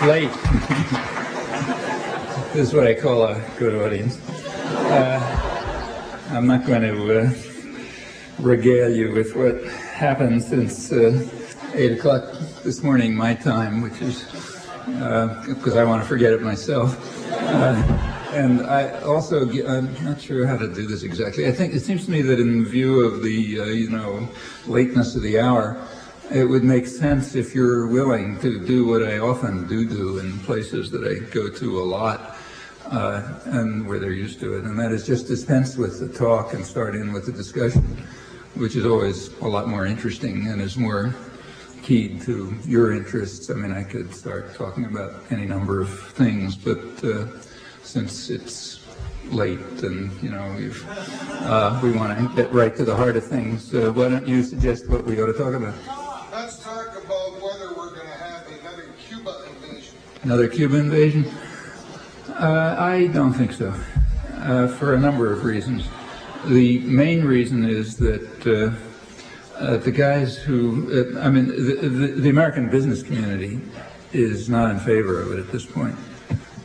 late. This is what I call a good audience. I'm not going to regale you with what happened since 8 o'clock this morning, my time, which is because I want to forget it myself. And I also, I'm not sure how to do this exactly. I think it seems to me that in view of the, lateness of the hour, it would make sense if you're willing to do what I often do in places that I go to a lot, and where they're used to it, and that is just dispense with the talk and start in with the discussion, which is always a lot more interesting and is more keyed to your interests. I mean, I could start talking about any number of things, but since it's late and, we want to get right to the heart of things, why don't you suggest what we ought to talk about? Let's talk about whether we're going to have another Cuba invasion. Another Cuba invasion? I don't think so, for a number of reasons. The main reason is that the guys who, the American business community is not in favor of it at this point,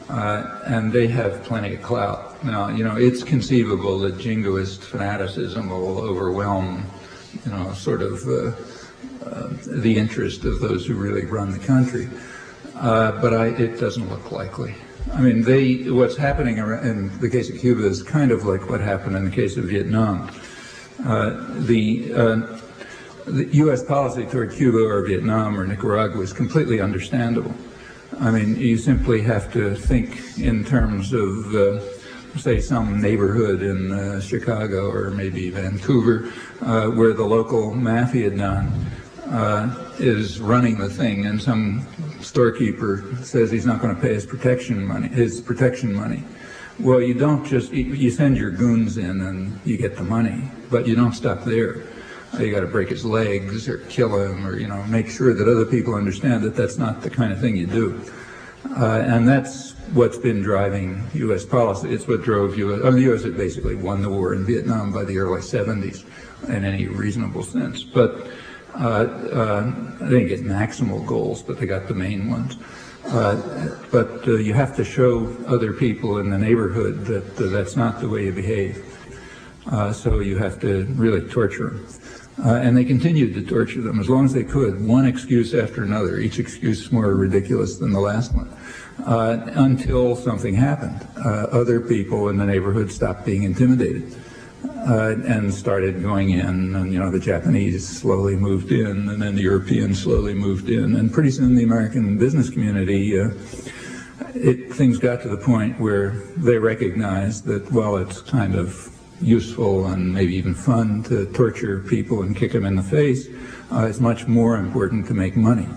and they have plenty of clout. Now, it's conceivable that jingoist fanaticism will overwhelm, the interest of those who really run the country, but it doesn't look likely. I mean, what's happening in the case of Cuba is kind of like what happened in the case of Vietnam. The U.S. policy toward Cuba or Vietnam or Nicaragua is completely understandable. I mean, you simply have to think in terms of, say, some neighborhood in Chicago or maybe Vancouver, where the local mafia don is running the thing, and some storekeeper says he's not going to pay his protection money. Well, you don't just, you send your goons in and you get the money, but you don't stop there. You got to break his legs or kill him, or make sure that other people understand that that's not the kind of thing you do. And that's what's been driving U.S. policy. It's what drove U.S. the U.S. had basically won the war in Vietnam by the early 70s in any reasonable sense. But they didn't get maximal goals, but they got the main ones. But you have to show other people in the neighborhood that that's not the way you behave. So you have to really torture them. And they continued to torture them as long as they could, one excuse after another, each excuse more ridiculous than the last one, until something happened. Other people in the neighborhood stopped being intimidated and started going in, and the Japanese slowly moved in, and then the Europeans slowly moved in, and pretty soon the American business community, things got to the point where they recognized that, well, it's kind of useful and maybe even fun to torture people and kick them in the face. It's much more important to make money.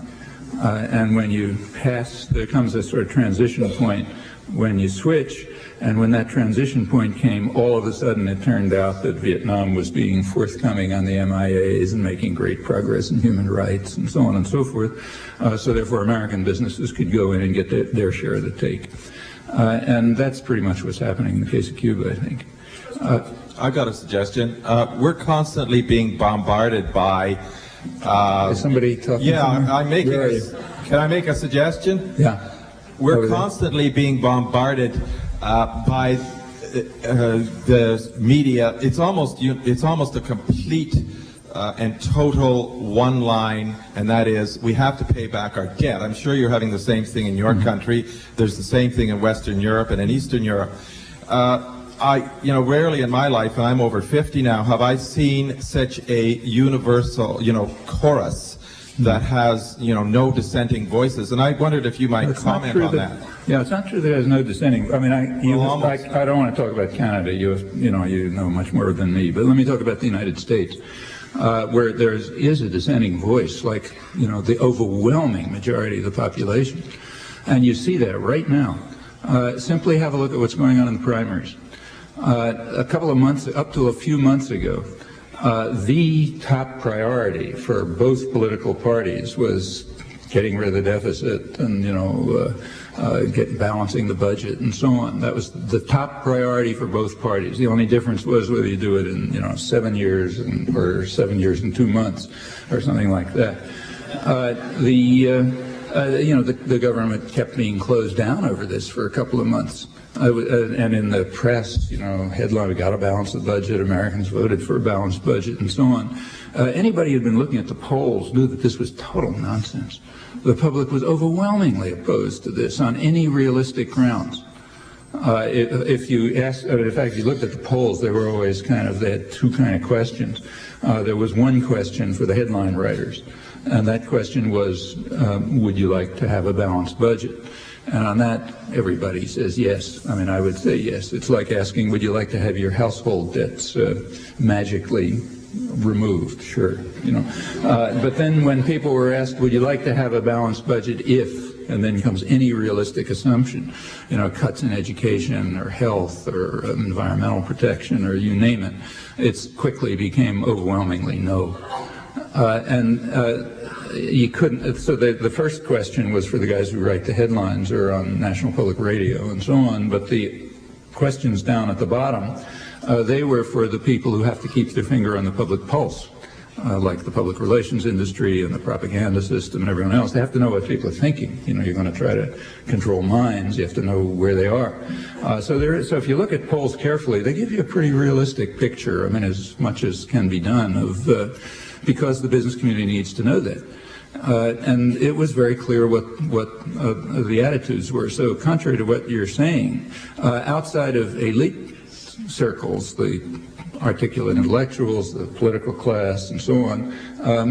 And when you pass, there comes a sort of transition point when you switch, and when that transition point came, all of a sudden it turned out that Vietnam was being forthcoming on the MIAs and making great progress in human rights and so on and so forth. So therefore American businesses could go in and get their share of the take. And that's pretty much what's happening in the case of Cuba, I think. I've got a suggestion. We're constantly being bombarded by... Is somebody talking? Yeah, can I make a suggestion? Yeah. We're constantly being bombarded by the media. It's almost a complete and total one line, and that is we have to pay back our debt. I'm sure you're having the same thing in your country. There's the same thing in Western Europe and in Eastern Europe. Rarely in my life, and I'm over 50 now, have I seen such a universal, chorus that has, no dissenting voices. And I wondered if you might comment on that. Yeah, it's not true that there's no dissenting. I mean, I don't want to talk about Canada. You know much more than me. But let me talk about the United States, where there is a dissenting voice, like, the overwhelming majority of the population. And you see that right now. Simply have a look at what's going on in the primaries. A couple of months, up to a few months ago, the top priority for both political parties was getting rid of the deficit and, balancing the budget and so on. That was the top priority for both parties. The only difference was whether you do it in, 7 years or 7 years and 2 months or something like that. The government kept being closed down over this for a couple of months. And in the press, headline, we got to balance the budget, Americans voted for a balanced budget, and so on. Anybody who'd been looking at the polls knew that this was total nonsense. The public was overwhelmingly opposed to this on any realistic grounds. If you asked, in fact, if you looked at the polls, they had two kind of questions. There was one question for the headline writers, and that question was, would you like to have a balanced budget? And on that, everybody says yes. I mean, I would say yes. It's like asking, would you like to have your household debts magically removed? Sure, But then when people were asked, would you like to have a balanced budget if, and then comes any realistic assumption, cuts in education or health or environmental protection or you name it, it quickly became overwhelmingly no. You couldn't, so the first question was for the guys who write the headlines or on National Public Radio and so on, but the questions down at the bottom, they were for the people who have to keep their finger on the public pulse, like the public relations industry and the propaganda system and everyone else. They have to know what people are thinking. You're going to try to control minds. You have to know where they are. So if you look at polls carefully, they give you a pretty realistic picture, I mean, as much as can be done, of because the business community needs to know that. And it was very clear what the attitudes were. So contrary to what you're saying, outside of elite circles, the articulate intellectuals, the political class, and so on,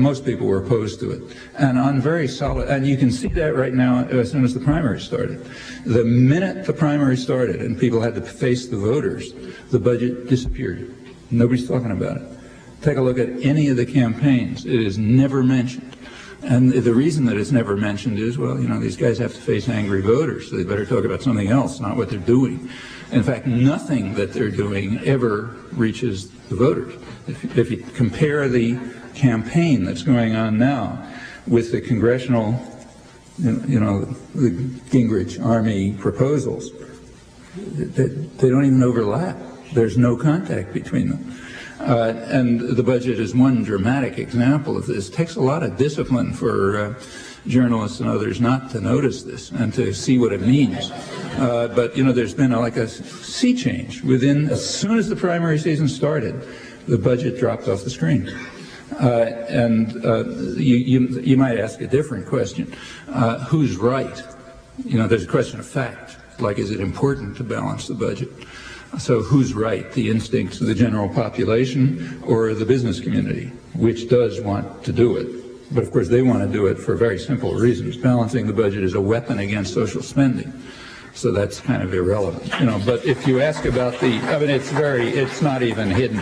most people were opposed to it. And on very solid, and you can see that right now as soon as the primary started. The minute the primary started and people had to face the voters, the budget disappeared. Nobody's talking about it. Take a look at any of the campaigns. It is never mentioned. And the reason that it's never mentioned is, well, these guys have to face angry voters, so they better talk about something else, not what they're doing. In fact, nothing that they're doing ever reaches the voters. If you compare the campaign that's going on now with the congressional, the Gingrich Army proposals, they don't even overlap. There's no contact between them. And the budget is one dramatic example of this. It takes a lot of discipline for journalists and others not to notice this and to see what it means. But there's been like a sea change. As soon as the primary season started, the budget dropped off the screen. You might ask a different question. Who's right? There's a question of fact, like is it important to balance the budget? So who's right, the instincts of the general population or the business community, which does want to do it? But of course they want to do it for very simple reasons. Balancing the budget is a weapon against social spending. So that's kind of irrelevant. But if you ask about it's not even hidden.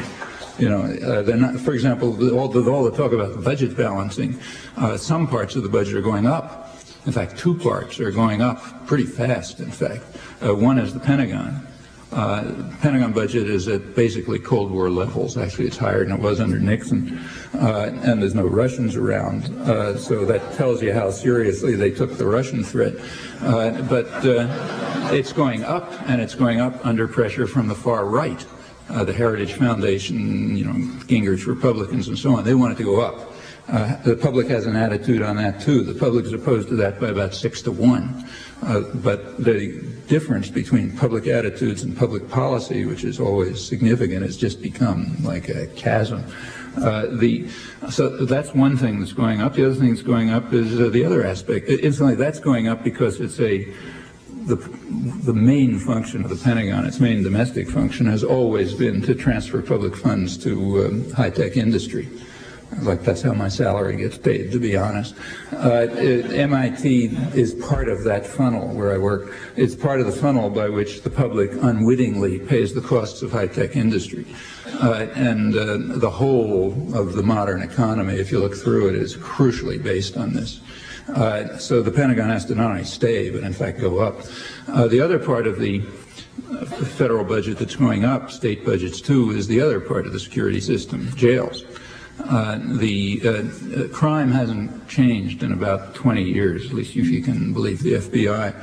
They're not, for example, all the talk about the budget balancing, some parts of the budget are going up. In fact, two parts are going up pretty fast, in fact. One is the Pentagon. Pentagon budget is at basically Cold War levels. Actually, it's higher than it was under Nixon, and there's no Russians around. So that tells you how seriously they took the Russian threat. But it's going up, and it's going up under pressure from the far right. The Heritage Foundation, Gingrich Republicans, and so on. They want it to go up. The public has an attitude on that too. The public is opposed to that by about 6-1. But the difference between public attitudes and public policy, which is always significant, has just become like a chasm. So that's one thing that's going up. The other thing that's going up is the other aspect. Incidentally, that's going up because it's the main function of the Pentagon, its main domestic function, has always been to transfer public funds to high-tech industry. Like that's how my salary gets paid, to be honest. MIT is part of that funnel where I work. It's part of the funnel by which the public unwittingly pays the costs of high-tech industry. And the whole of the modern economy, if you look through it, is crucially based on this. So the Pentagon has to not only stay, but in fact go up. The other part of the federal budget that's going up, state budgets too, is the other part of the security system, jails. The crime hasn't changed in about 20 years, at least if you can believe the FBI.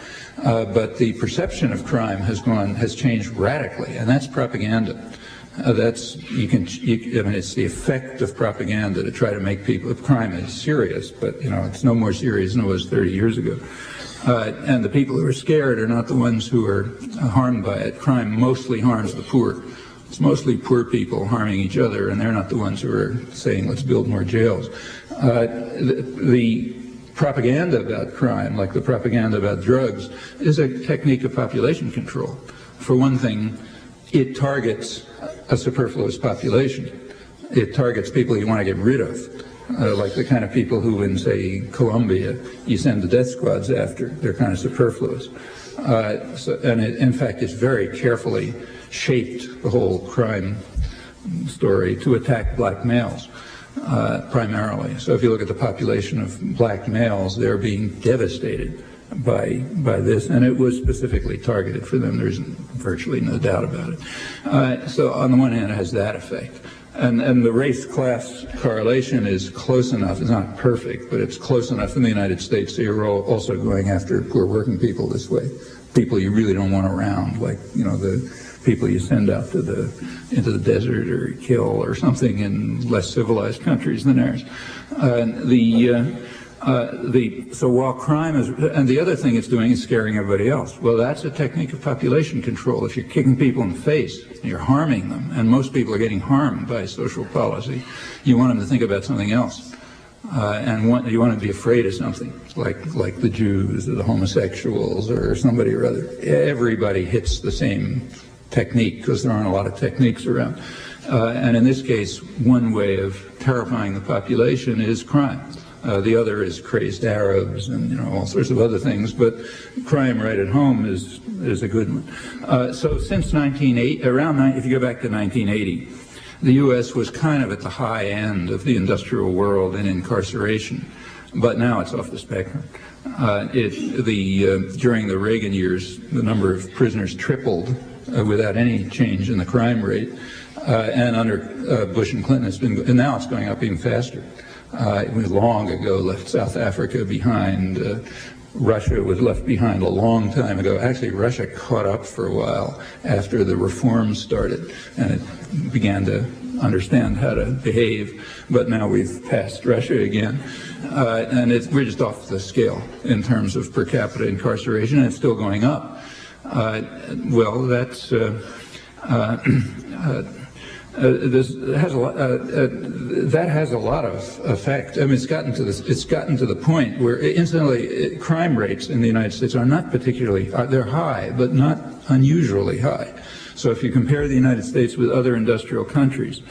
But the perception of crime has changed radically, and that's propaganda. I mean, it's the effect of propaganda to try to make people, if crime is serious, but, it's no more serious than it was 30 years ago. And the people who are scared are not the ones who are harmed by it. Crime mostly harms the poor. It's mostly poor people harming each other, and they're not the ones who are saying, let's build more jails. The propaganda about crime, like the propaganda about drugs, is a technique of population control. For one thing, it targets a superfluous population. It targets people you want to get rid of, like the kind of people who in, say, Colombia, you send the death squads after. They're kind of superfluous. And it, in fact, it's very carefully shaped, the whole crime story, to attack black males. Primarily. So if you look at the population of black males, they're being devastated by this, and it was specifically targeted for them. There's virtually no doubt about it. So on the one hand, it has that effect. And the race-class correlation is close enough. It's not perfect, but it's close enough in the United States, so you're also going after poor working people this way. People you really don't want around, like, the people you send out to into the desert or kill or something in less civilized countries than ours. So while crime is, and the other thing it's doing is scaring everybody else. Well, that's a technique of population control. If you're kicking people in the face, you're harming them, and most people are getting harmed by social policy, you want them to think about something else. And you want to be afraid of something, like the Jews or the homosexuals or somebody or other. Everybody hits the same technique because there aren't a lot of techniques around. And in this case, one way of terrifying the population is crime. The other is crazed Arabs and all sorts of other things, but crime right at home is a good one. So since if you go back to 1980, the U.S. was kind of at the high end of the industrial world in incarceration, but now it's off the spectrum. During the Reagan years, the number of prisoners tripled without any change in the crime rate, and under Bush and Clinton, and now it's going up even faster. We long ago left South Africa behind. Russia was left behind a long time ago. Actually, Russia caught up for a while after the reforms started, and it began to understand how to behave. But now we've passed Russia again, and we're just off the scale in terms of per capita incarceration, and it's still going up. Well, that's that has a lot of effect. I mean, it's gotten to the point where, incidentally, crime rates in the United States are not particularly, they're high, but not unusually high. So if you compare the United States with other industrial countries,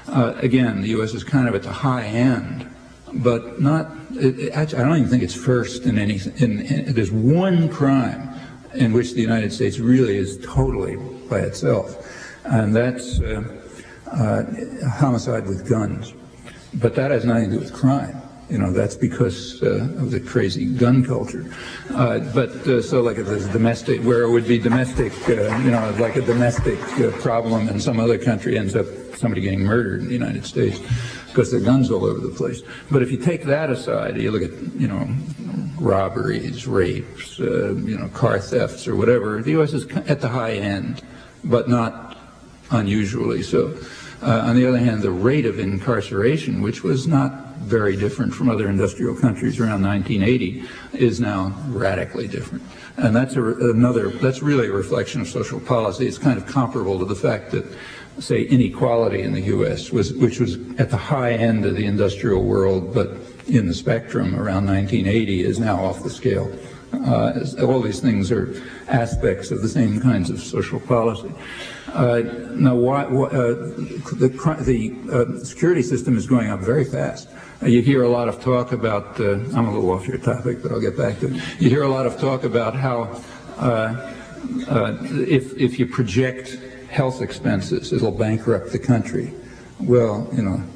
again, the U.S. is kind of at the high end, but not. Actually, I don't even think it's first in anything. There's one crime in which the United States really is totally by itself, and that's homicide with guns. But that has nothing to do with crime. That's because of the crazy gun culture. So like if there's domestic, where it would be domestic, like a domestic problem in some other country ends up somebody getting murdered in the United States because there are guns all over the place. But if you take that aside, you look at, robberies, rapes, car thefts or whatever, the U.S. is at the high end, but not unusually so. On the other hand, the rate of incarceration, which was not very different from other industrial countries around 1980, is now radically different. And that's that's really a reflection of social policy. It's kind of comparable to the fact that, say, inequality in the U.S., which was at the high end of the industrial world, but in the spectrum around 1980, is now off the scale. All these things are aspects of the same kinds of social policy. Now, the security system is going up very fast. You hear a lot of talk about, I'm a little off your topic, but I'll get back to it. You hear a lot of talk about how if you project health expenses, it'll bankrupt the country. Well,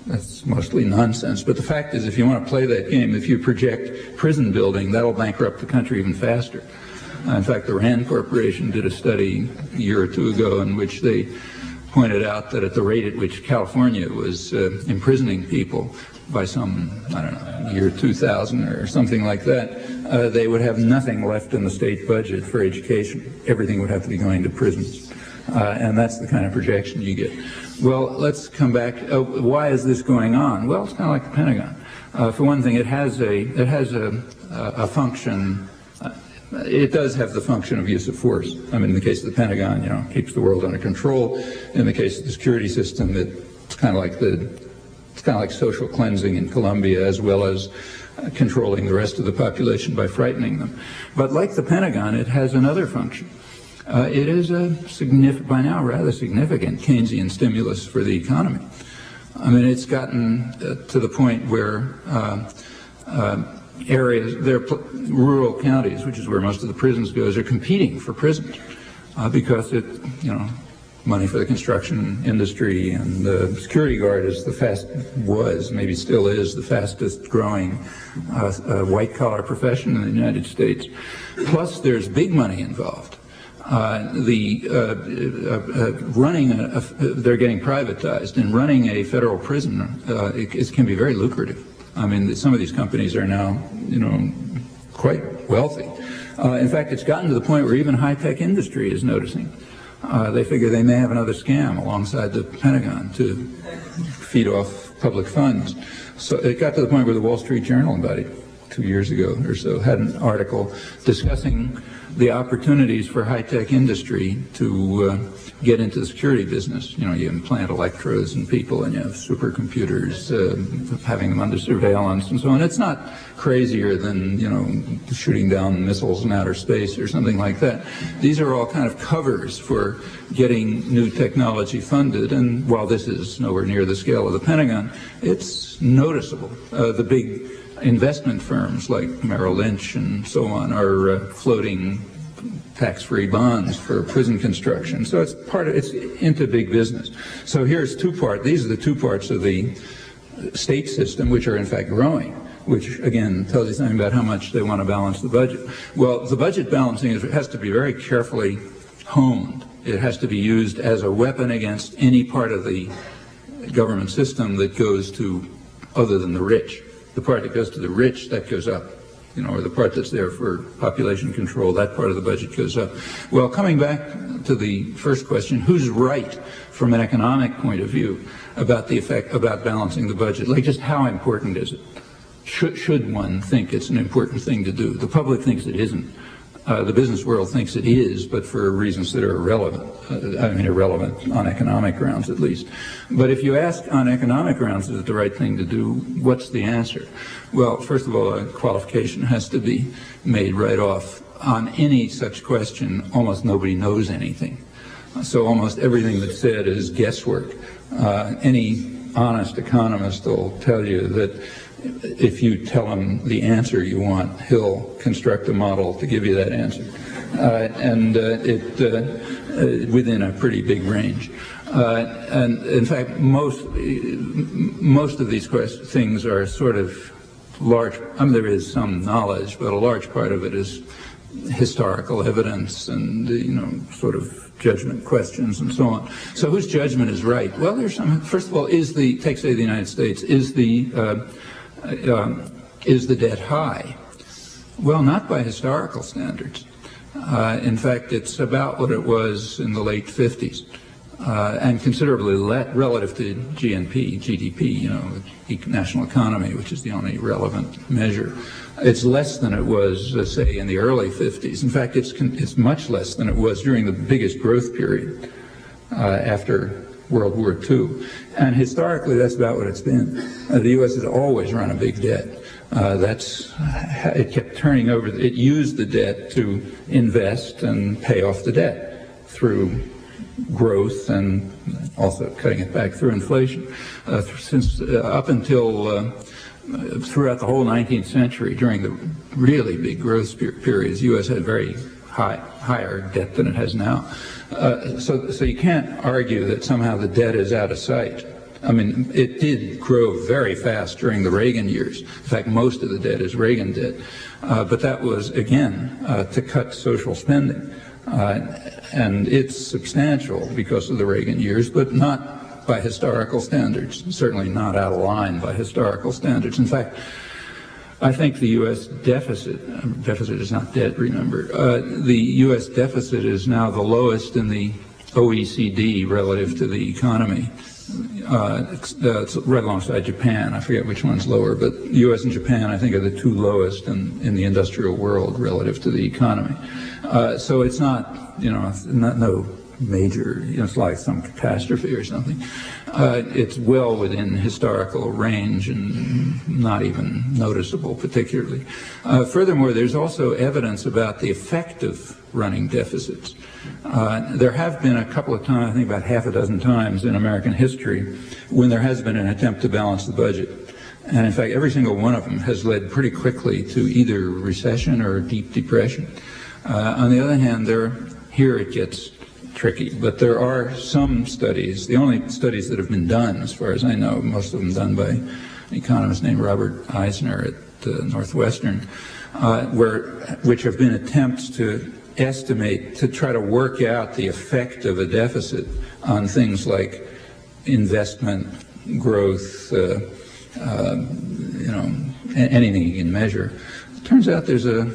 that's mostly nonsense. But the fact is, if you want to play that game, if you project prison building, that'll bankrupt the country even faster. In fact, the Rand Corporation did a study a year or two ago in which they pointed out that at the rate at which California was imprisoning people by some, year 2000 or something like that, they would have nothing left in the state budget for education. Everything would have to be going to prisons. And that's the kind of projection you get. Well, let's come back. Why is this going on? Well, it's kind of like the Pentagon. For one thing, it has a function. It does have the function of use of force. I mean, in the case of the Pentagon, keeps the world under control. In the case of the security system, it's kind of like social cleansing in Colombia, as well as controlling the rest of the population by frightening them. But like the Pentagon, it has another function. It is a by now rather significant Keynesian stimulus for the economy. I mean, it's gotten to the point where rural counties, which is where most of the prisons goes, are competing for prisons because money for the construction industry, and the security guard maybe still is the fastest growing white collar profession in the United States. Plus, there's big money involved. They're getting privatized, and running a federal prison it can be very lucrative. I mean, some of these companies are now, quite wealthy. In fact, it's gotten to the point where even high-tech industry is noticing. They figure they may have another scam alongside the Pentagon to feed off public funds. So it got to the point where the Wall Street Journal, about 2 years ago or so, had an article discussing the opportunities for high-tech industry to get into the security business. You implant electrodes in people, and you have supercomputers, having them under surveillance and so on. It's not crazier than, shooting down missiles in outer space or something like that. These are all kind of covers for getting new technology funded, and while this is nowhere near the scale of the Pentagon, it's noticeable. The big investment firms like Merrill Lynch and so on are floating tax-free bonds for prison construction. So it's into big business. So here's these are the two parts of the state system which are in fact growing, which again tells you something about how much they want to balance the budget. Well, the budget balancing has to be very carefully honed. It has to be used as a weapon against any part of the government system that goes to other than the rich. The part that goes to the rich, that goes up. Or the part that's there for population control, that part of the budget goes up. Well, coming back to the first question, who's right from an economic point of view about balancing the budget? Like, just how important is it? Should one think it's an important thing to do? The public thinks it isn't. The business world thinks it is, but for reasons that are irrelevant. Irrelevant on economic grounds, at least. But if you ask on economic grounds, is it the right thing to do, what's the answer? Well, first of all, a qualification has to be made right off. On any such question, almost nobody knows anything. So almost everything that's said is guesswork. Any honest economist will tell you that if you tell him the answer you want, he'll construct a model to give you that answer, within a pretty big range. And in fact, most of these things are sort of large. There is some knowledge, but a large part of it is historical evidence and sort of judgment questions and so on. So whose judgment is right? Well, there's some. First of all, take say the United States, is the debt high? Well, not by historical standards. In fact, it's about what it was in the late 50s, and considerably relative to GDP, national economy, which is the only relevant measure. It's less than it was, say, in the early 50s. In fact, it's much less than it was during the biggest growth period after World War II. And historically, that's about what it's been. The U.S. has always run a big debt. It kept turning over. It used the debt to invest and pay off the debt through growth and also cutting it back through inflation. Up until throughout the whole 19th century, during the really big growth periods, the U.S. had very higher debt than it has now. So you can't argue that somehow the debt is out of sight. I mean, it did grow very fast during the Reagan years. In fact, most of the debt is Reagan debt. But that was, again, to cut social spending. And it's substantial because of the Reagan years, but not by historical standards, certainly not out of line by historical standards. In fact, I think the U.S. deficit is not debt, remember, the U.S. deficit is now the lowest in the OECD relative to the economy. It's right alongside Japan. I forget which one's lower, but the U.S. and Japan, I think, are the two lowest in the industrial world relative to the economy. So it's not, no major, it's like some catastrophe or something. It's well within historical range and not even noticeable particularly. Furthermore, there's also evidence about the effect of running deficits. There have been a couple of times, I think about half a dozen times in American history, when there has been an attempt to balance the budget. And in fact, every single one of them has led pretty quickly to either recession or deep depression. On the other hand, here it gets tricky, but there are some studies, the only studies that have been done, as far as I know, most of them done by an economist named Robert Eisner at Northwestern, which have been attempts to estimate, to try to work out the effect of a deficit on things like investment, growth, anything you can measure. It turns out there's a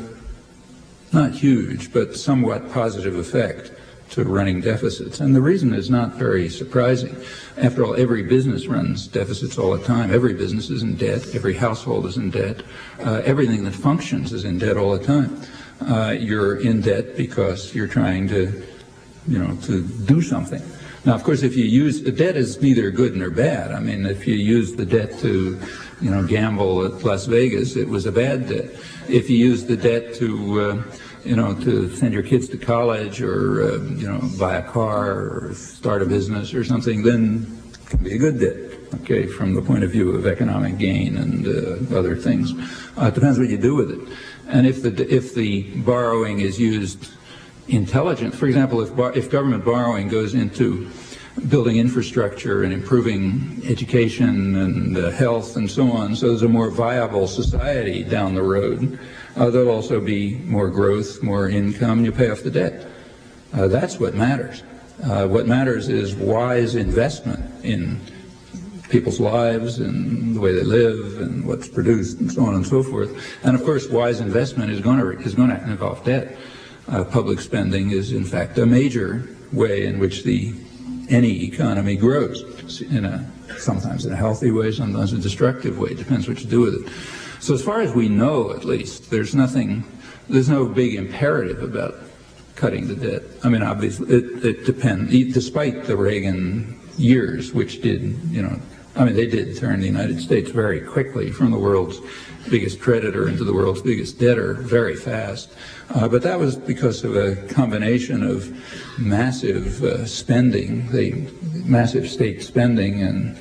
not huge, but somewhat positive effect to running deficits. And the reason is not very surprising. After all, every business runs deficits all the time. Every business is in debt. Every household is in debt. Everything that functions is in debt all the time. You're in debt because you're trying to do something. Now, of course, if you use debt is neither good nor bad. I mean, if you use the debt to, gamble at Las Vegas, it was a bad debt. If you use the debt to, to send your kids to college or, buy a car or start a business or something, then it can be a good debt, okay, from the point of view of economic gain and other things. It depends what you do with it. And if the borrowing is used intelligent, for example, if government borrowing goes into building infrastructure and improving education and health and so on, so there's a more viable society down the road, there'll also be more growth, more income, you pay off the debt. That's what matters. What matters is wise investment in people's lives and the way they live and what's produced and so on and so forth. And of course, wise investment is going to involve debt. Public spending is, in fact, a major way in which any economy grows. Sometimes in a healthy way, sometimes in a destructive way. It depends what you do with it. So as far as we know, at least, there's no big imperative about cutting the debt. I mean, obviously, it depends. Despite the Reagan years, which did, they did turn the United States very quickly from the world's biggest creditor into the world's biggest debtor very fast. But that was because of a combination of massive spending, massive state spending, and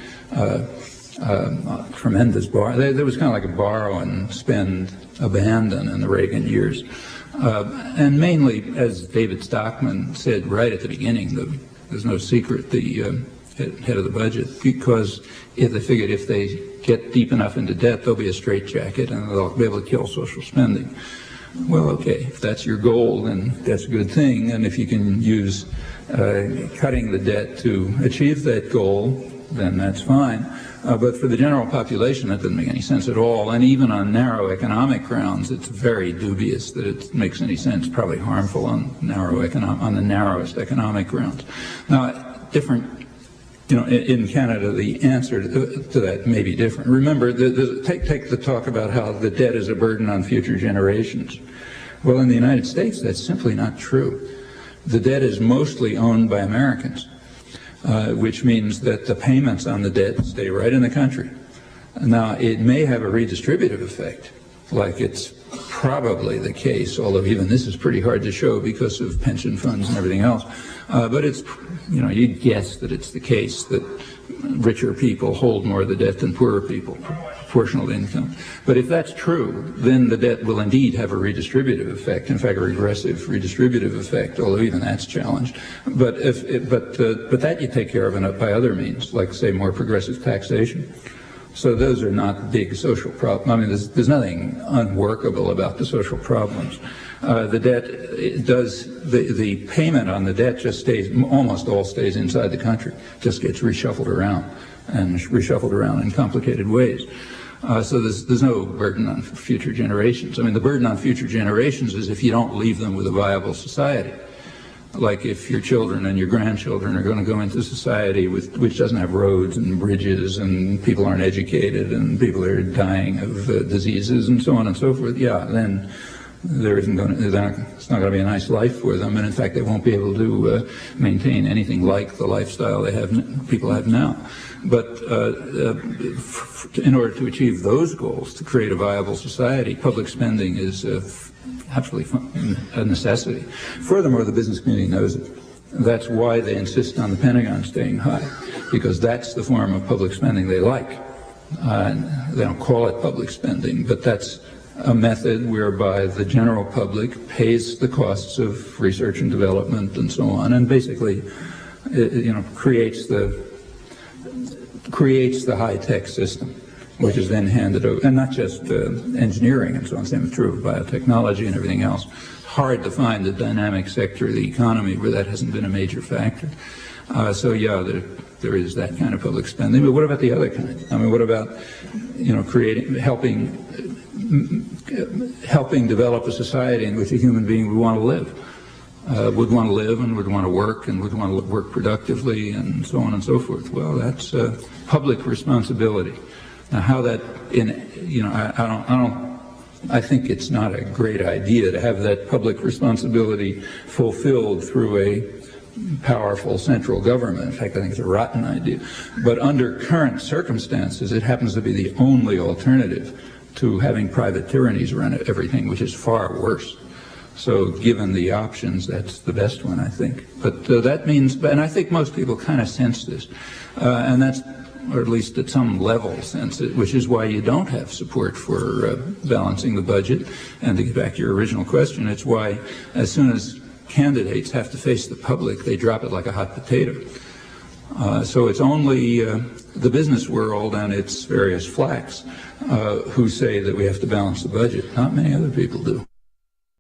tremendous borrowing. There was kind of like a borrow and spend abandon in the Reagan years. And mainly, as David Stockman said right at the beginning, there's no secret, the head of the budget, because they figured if they get deep enough into debt, there'll be a straitjacket and they'll be able to kill social spending. Well, okay, if that's your goal, then that's a good thing. And if you can use cutting the debt to achieve that goal, then that's fine. But for the general population, that doesn't make any sense at all. And even on narrow economic grounds, it's very dubious that it makes any sense, probably harmful on the narrowest economic grounds. Now, in Canada, the answer to that may be different. Remember, take the talk about how the debt is a burden on future generations. Well, in the United States, that's simply not true. The debt is mostly owned by Americans, which means that the payments on the debt stay right in the country. Now, it may have a redistributive effect, like it's probably the case, although even this is pretty hard to show because of pension funds and everything else. But it's, you'd guess that it's the case that richer people hold more of the debt than poorer people, proportional income. But if that's true, then the debt will indeed have a redistributive effect, in fact, a regressive redistributive effect, although even that's challenged. But that you take care of by other means, like, say, more progressive taxation. So those are not big social problems. I mean, there's nothing unworkable about the social problems. The debt the payment on the debt just almost all stays inside the country, just gets reshuffled around in complicated ways. So there's no burden on future generations. I mean, the burden on future generations is if you don't leave them with a viable society. like if your children and your grandchildren are going to go into society which doesn't have roads and bridges and people aren't educated and people are dying of diseases and so on and so forth, yeah, then it's not going to be a nice life for them, and in fact they won't be able to maintain anything like the lifestyle people have now. But in order to achieve those goals, to create a viable society, public spending is absolutely a necessity. Furthermore, the business community knows it. That's why they insist on the Pentagon staying high, because that's the form of public spending they like. They don't call it public spending, but that's a method whereby the general public pays the costs of research and development and so on, and basically, creates the high-tech system, which is then handed over, and not just engineering and so on. Same is true of biotechnology and everything else. Hard to find a dynamic sector of the economy where that hasn't been a major factor. So yeah, there is that kind of public spending. But what about the other kind? I mean, what about helping develop a society in which a human being would want to live? Would want to live and would want to work and would want to work productively and so on and so forth. Well, that's public responsibility. Now, how that I think it's not a great idea to have that public responsibility fulfilled through a powerful central government. In fact, I think it's a rotten idea. But under current circumstances, it happens to be the only alternative to having private tyrannies run everything, which is far worse. So given the options, that's the best one, I think. But that means, and I think most people kind of sense this, and that's, or at least at some level sense it, which is why you don't have support for balancing the budget. And to get back to your original question, it's why as soon as candidates have to face the public, they drop it like a hot potato. So it's only the business world and its various flacks who say that we have to balance the budget. Not many other people do.